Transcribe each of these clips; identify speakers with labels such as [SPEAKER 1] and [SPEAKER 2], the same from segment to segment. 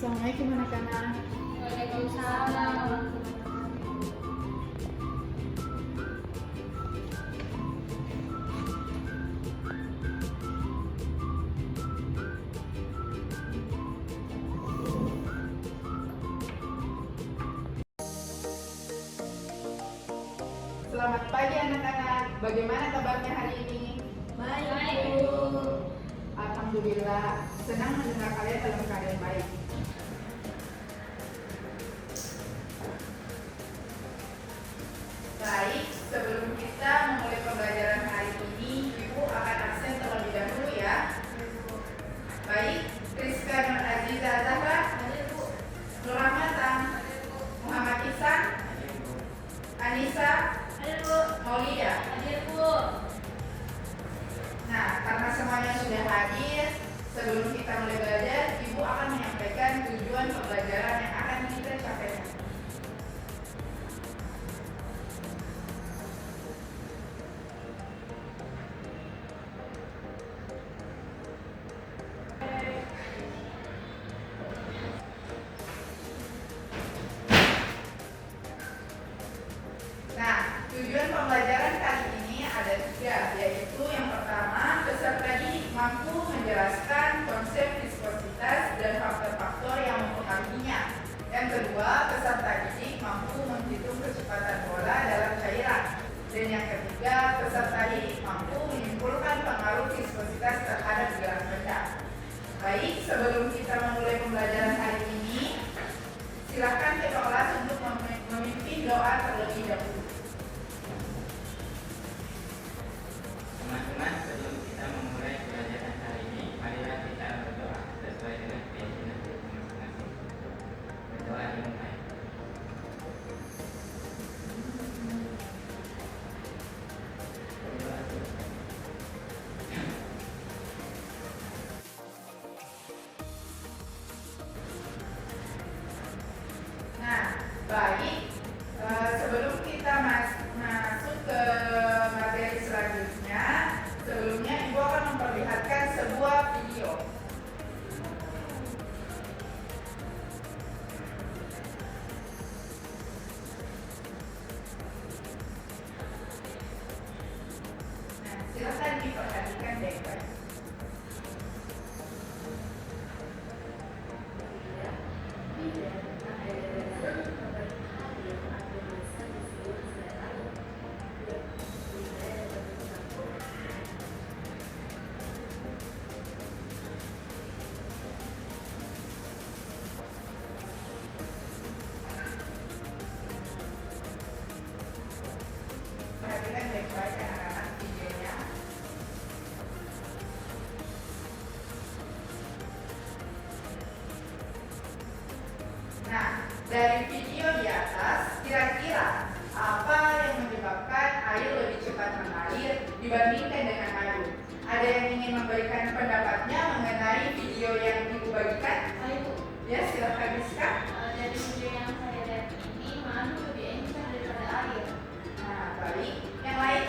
[SPEAKER 1] Assalamualaikum anak-anak.
[SPEAKER 2] Waalaikumsalam.
[SPEAKER 1] Selamat pagi anak-anak. Bagaimana kabarnya hari ini?
[SPEAKER 2] Baik, Bu.
[SPEAKER 1] Alhamdulillah, senang mendengar kalian dalam keadaan baik. Baik, sebelum kita memulai pembelajaran hari ini, Ibu akan absen terlebih dahulu ya. Baik, Rizka Nur Aziza Zahra, Nur Rahmatan, Muhammad Ihsan, Anissa, Maulida. Nah, karena semuanya sudah hadir, sebelum kita mulai belajar, Ibu akan menyampaikan tujuan pembelajaran yang akan kita capai. Nah, tujuan pembelajaran kali ini ada 3, yaitu yang pertama, peserta didik mampu menjelaskan konsep viskositas dan faktor-faktor yang mempengaruhinya. Yang kedua, peserta didik mampu menghitung kecepatan bola dalam cairan. Dan yang ketiga, peserta didik mampu menyimpulkan pengaruh viskositas terhadap gerak benda. Baik, sebelum kita memulai pembelajaran hari ini, silakan ke kelas untuk memimpin doa terlebih dahulu.
[SPEAKER 3] Teman-teman, sebelum kita memulai pelajaran hari ini, marilah kita berdoa sesuai dengan keyakinan kita masing-masing. Berdoa dimulai.
[SPEAKER 1] Nah, baik. Sebelum kita masuk ke materi selanjutnya, sebelumnya Ibu akan memperlihatkan sebuah video. Nah, silakan diperhatikan baik-baik. Perhatikan baik-baik anak-anak videonya. Nah, dari video di atas, kira-kira apa yang menyebabkan air lebih cepat mengalir dibandingkan dengan madu? Ada yang ingin memberikan pendapatnya mengenai video yang Ibu bagikan? Ya, silakan Rizka.
[SPEAKER 2] Dari video yang saya lihat ini, madu lebih encer daripada air.
[SPEAKER 1] Nah, baik. Yang lain?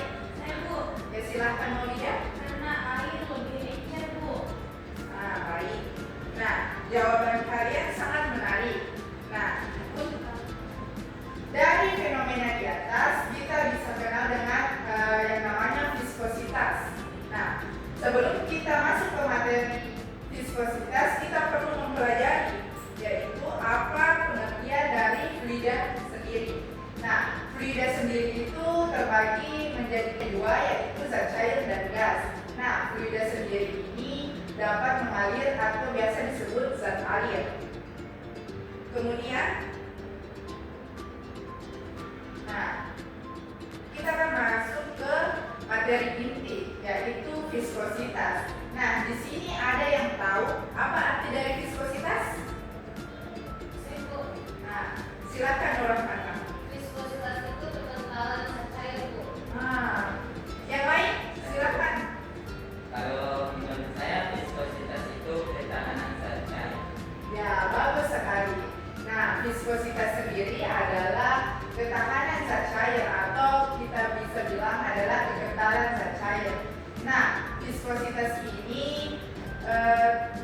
[SPEAKER 2] Bu,
[SPEAKER 1] Ya, silakan Maulida.
[SPEAKER 2] karena air lebih encer, Bu.
[SPEAKER 1] Nah, baik. Nah, jawaban kalian sangat menarik. Nah, dari fenomena di atas, kita bisa kenal dengan yang namanya viskositas. Nah, sebelum kita masuk ke materi viskositas, kita perlu mempelajari, yaitu apa pengertian dari fluida sendiri. Nah, fluida sendiri itu terbagi menjadi 2, yaitu zat cair dan gas. Nah, fluida sendiri ini dapat mengalir atau biasa disebut zat alir. Kemudian, nah, kita akan masuk ke materi inti, yaitu viskositas. Nah, di sini ada yang tahu apa arti dari viskositas?
[SPEAKER 2] Bu,
[SPEAKER 1] Nah, silakan orang kata.
[SPEAKER 2] viskositas itu kekentalan zat cair, Bu.
[SPEAKER 1] Nah, yang lain silakan.
[SPEAKER 3] Kalau menurut saya, viskositas itu ketahanan zat cair.
[SPEAKER 1] Ya, bagus sekali. Nah, viskositas sendiri adalah ketahanan zat cair atau kita bisa bilang adalah kekentalan zat cair. Nah, viskositas ini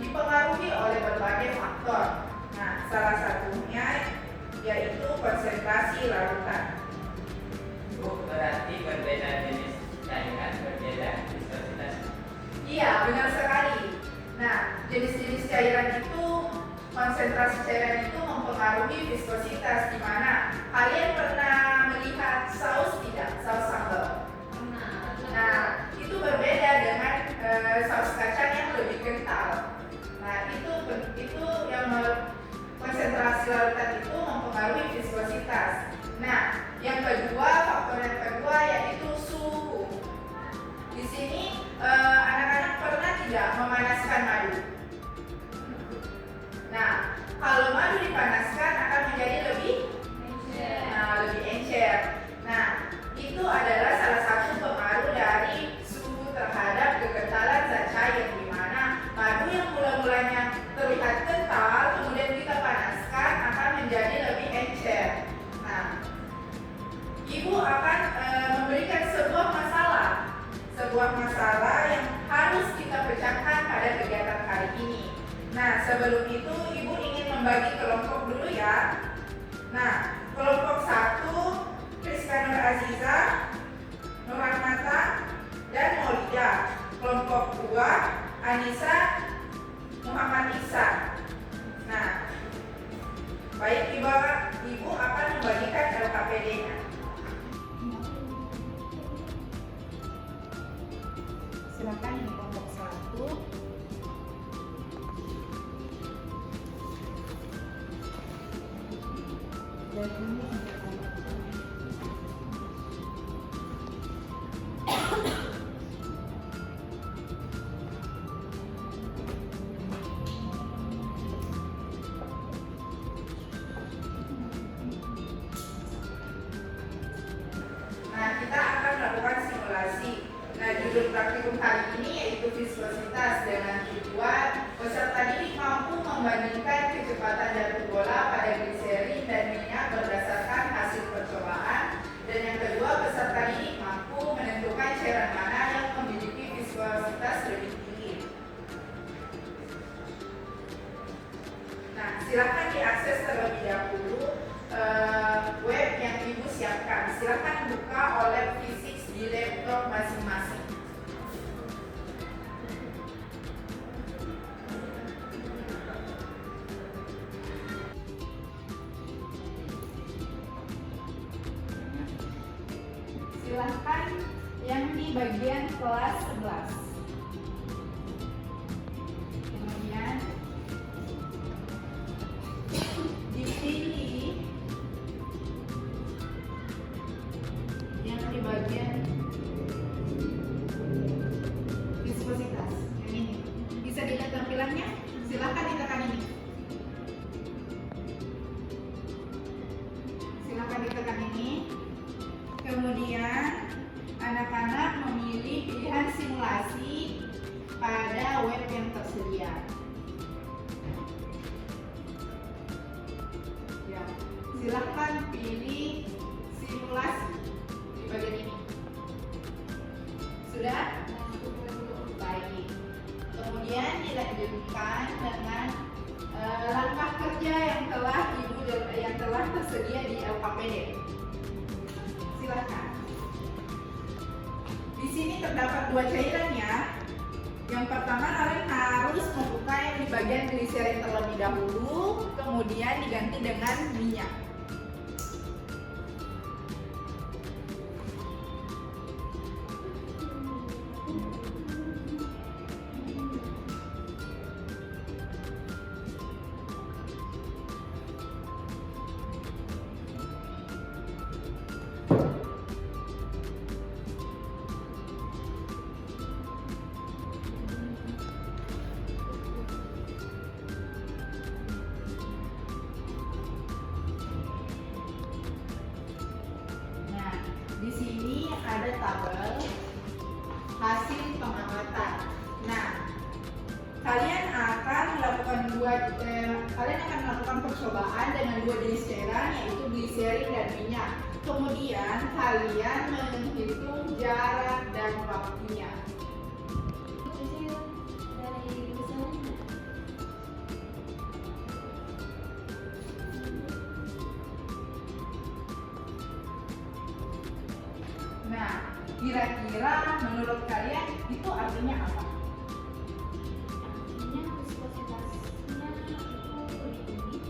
[SPEAKER 1] dipengaruhi oleh berbagai faktor. Nah, salah satunya yaitu konsentrasi larutan.
[SPEAKER 3] Bu, berarti berbeda jenis cairan, berbeda viscositas.
[SPEAKER 1] Iya, benar sekali. Nah, jenis-jenis cairan itu, konsentrasi cairan itu mempengaruhi viskositas, di mana kalian pernah melihat saus tidak? Saus sambal. Nah, itu berbeda dengan saus kacang yang lebih kental. Nah, itu yang konsentrasi larutan itu mempengaruhi viskositas. Nah, faktor yang kedua yaitu suhu. Di sini anak-anak pernah tidak memanaskan madu? Nah, kalau madu dipanaskan akan menjadi lebih encer. Nah, itu adalah salah satu pengaruh dari suhu terhadap kekentalan zat cair, di mana madu yang mula-mulanya terlihat kental kemudian kita panaskan akan menjadi lebih encer. Nah, Ibu akan memberikan sebuah masalah yang harus kita pecahkan pada kegiatan kali ini. Nah, sebelum itu Ibu ingin membagi kelompok dulu ya. Nah, kelompok 1 Rizka Nur Aziza, Nur Rahmata, dan Maulida. Kelompok 2 Anissa, Muhammad Isa. Nah, baik, Ibu akan membagikan LKPD-nya. Silakan ini kelompok 1. Dan ini untuk kelompok 2. Nah, kita akan melakukan simulasi. Nah, judul praktikum kali ini yaitu viskositas, dengan tujuan peserta didik mampu membandingkan kecepatan jatuh bola pada gliserin dan minyak berdasarkan hasil percobaan. Dan yang kedua, peserta didik mampu menentukan cairan mana yang memiliki viskositas lebih tinggi. Nah, silakan diakses terlebih dahulu web yang Ibu siapkan. Silakan buka OLED Physics di laptop masing-masing. Silahkan yang di bagian kelas 11. Kemudian dipilih yang di bagian viskositas. Yang ini. Bisa dilihat tampilannya? Silahkan ditekan ini. Silahkan ditekan ini. Kemudian anak-anak memilih pilihan simulasi pada web yang tersedia. Ya, silahkan pilih simulasi di bagian ini. Sudah? Baik. Kemudian dilanjutkan dengan langkah kerja yang telah tersedia di LKPD. Silakan. Di sini terdapat 2 cairan ya. Yang pertama, kalian harus membuka yang di bagian gliserin terlebih dahulu, kemudian diganti dengan minyak. Di sini ada tabel hasil pengamatan. Nah, kalian akan melakukan percobaan dengan 2 jenis cairan, yaitu gliserin dan minyak. Kemudian kalian menghitung jarak dan waktunya. Kira-kira menurut kalian itu artinya apa?
[SPEAKER 2] Artinya viskositasnya itu lebih tinggi,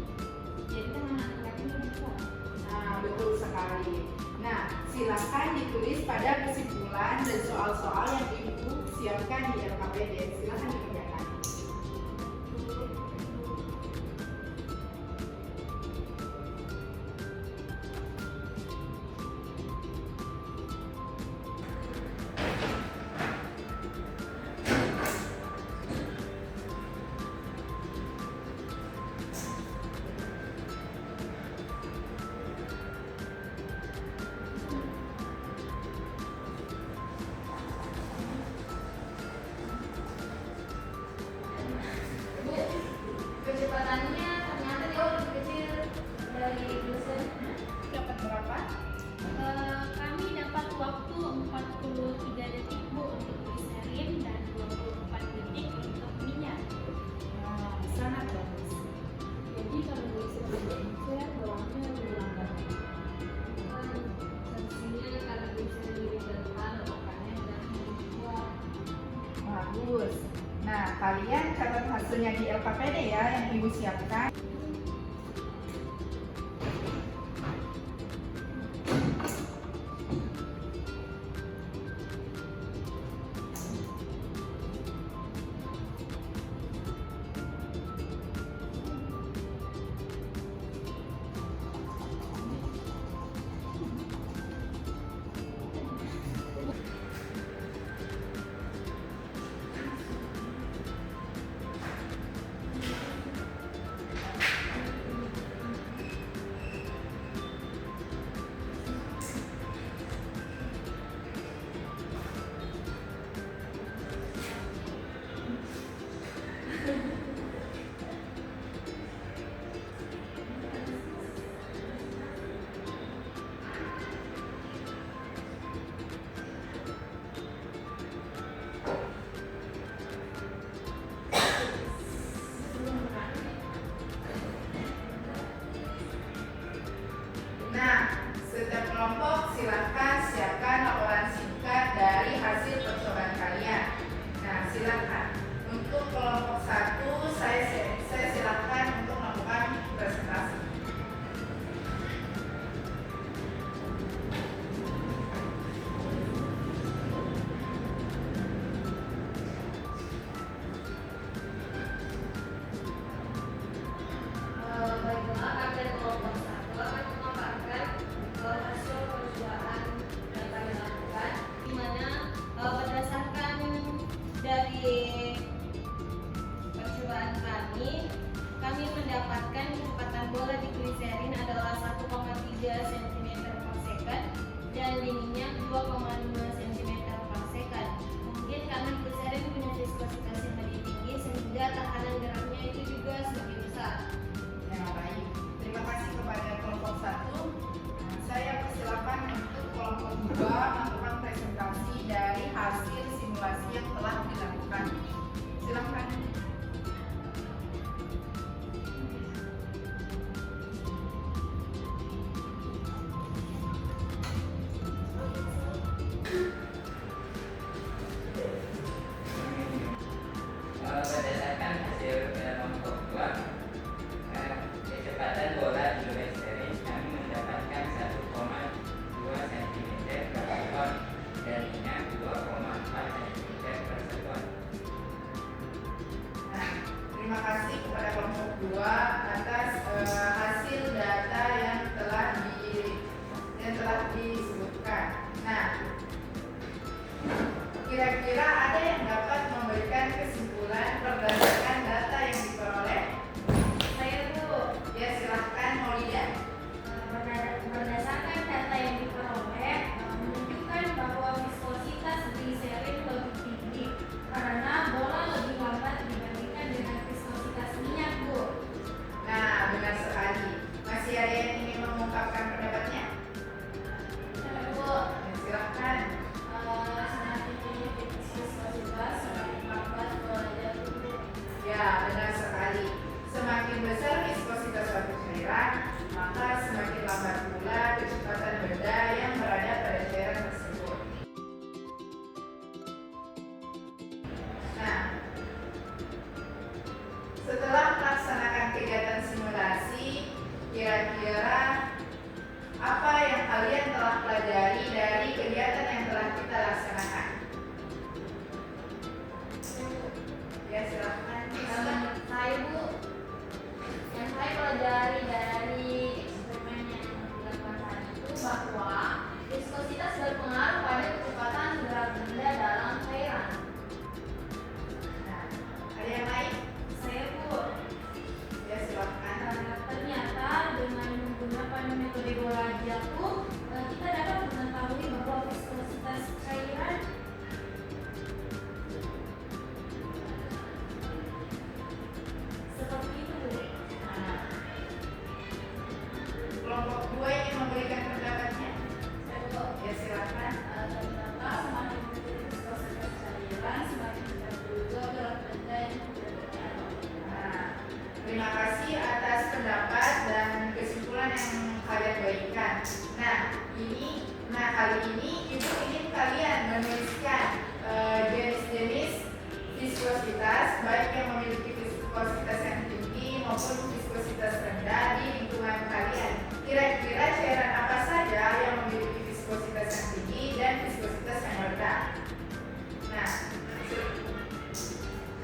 [SPEAKER 2] jadi kan laki-laki lebih kuat.
[SPEAKER 1] Nah, betul sekali. Nah, silakan ditulis pada kesimpulan dan soal-soal yang Ibu siapkan di LKPD. Silakan dikerjakan.
[SPEAKER 2] Bu, kecepatannya ternyata jauh lebih kecil dari dosen.
[SPEAKER 1] Dapat berapa?
[SPEAKER 2] Kami dapat waktu 43 detik Bu untuk gliserin dan 24 detik untuk minyak.
[SPEAKER 1] Nah, sangat bagus.
[SPEAKER 4] Jadi kalau gliserin encer bawahnya lebih lambat. Sanksinya kalau gliserin lebih depan ledakannya dan lebih kuat.
[SPEAKER 1] Bagus. Nah, kalian catat hasilnya di LKPD ya yang Ibu siapkan. Nah, setiap kelompok silahkan siapkan laporan singkat dari hasil percobaan kalian. Nah, silahkan. Untuk kelompok 1, saya silahkan untuk melakukan presentasi.
[SPEAKER 4] Baiklah, kapten kelompok 1 akan memaparkan hasil percobaan yang kami lakukan, di mana berdasarkan dari percobaan kami mendapatkan kecepatan bola di gliserin adalah 1,3 cm per second dan di minyak 2,5 cm per second. Mungkin karena gliserin punya viskositas yang lebih tinggi sehingga tahanan geraknya itu juga lebih besar.
[SPEAKER 1] Yang baik. Terima kasih kepada kelompok 1. Nah, saya persilakan untuk kelompok 2 melakukan presentasi dari hasil simulasi yang telah dilakukan. Silakan.
[SPEAKER 3] Berdasarkan hasil kelompok 2, kecepatan bola di gliserin kami mendapatkan 1,2 cm per second dan minyak 2,4 cm per second.
[SPEAKER 1] Nah, terima kasih kepada kelompok 2 atas hasil data yang telah disebutkan. Nah, kira-kira ada yang dapat memberikan kesimpulan berdasarkan data yang diperoleh?
[SPEAKER 2] Saya Bu,
[SPEAKER 1] Ya, silahkan Maulida.
[SPEAKER 2] berdasarkan data yang diperoleh menunjukkan bahwa viskositas gliserin lebih tinggi karena bola lebih lambat dibandingkan dengan viskositas minyak Bu.
[SPEAKER 1] Nah, benar sekali. Masih ada yang ingin mengungkapkan pendapatnya?
[SPEAKER 2] Bu,
[SPEAKER 1] Ya, silahkan.
[SPEAKER 2] semakin tinggi viskositas semakin lambat bola jatuh Bu.
[SPEAKER 1] Kira-kira apa yang kalian telah pelajari dari kegiatan yang telah kita laksanakan? Ya, silahkan.
[SPEAKER 2] Saya Bu, yang saya pelajari dari eksperimen yang dilakukan tadi itu bahwa viskositas berpengaruh pada kecepatan gerak benda dalam cairan.
[SPEAKER 1] Nah, ada yang lain?
[SPEAKER 2] Saya Bu,
[SPEAKER 1] Ya, silahkan.
[SPEAKER 2] ternyata dengan menggunakan metode bola jatuh kita dapat mengetahui bahwa viskositas cairan seperti itu Bu.
[SPEAKER 1] Nah, kelompok 2 ingin memberikan pendapatnya?
[SPEAKER 2] Saya Bu,
[SPEAKER 1] Ya, silahkan.
[SPEAKER 2] ternyata semakin tinggi viskositas cairan semakin berat juga berat benda yang terjadi.
[SPEAKER 1] Nah, terima kasih atas pendapat dan kesimpulan yang kalian berikan. Kali ini Ibu ingin kalian menuliskan jenis-jenis viskositas, baik yang memiliki viskositas yang tinggi maupun viskositas rendah di lingkungan kalian. Kira-kira cairan apa saja yang memiliki viskositas yang tinggi dan viskositas yang rendah? Nah,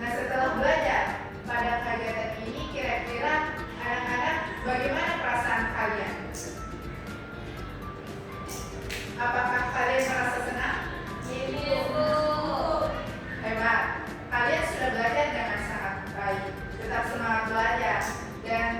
[SPEAKER 1] setelah belajar pada kegiatan ini, kira-kira anak-anak bagaimana perasaan kalian? Apakah kalian merasa senang?
[SPEAKER 2] Iya Bu.
[SPEAKER 1] Hebat, kalian sudah belajar dengan sangat baik. Tetap semangat belajar dan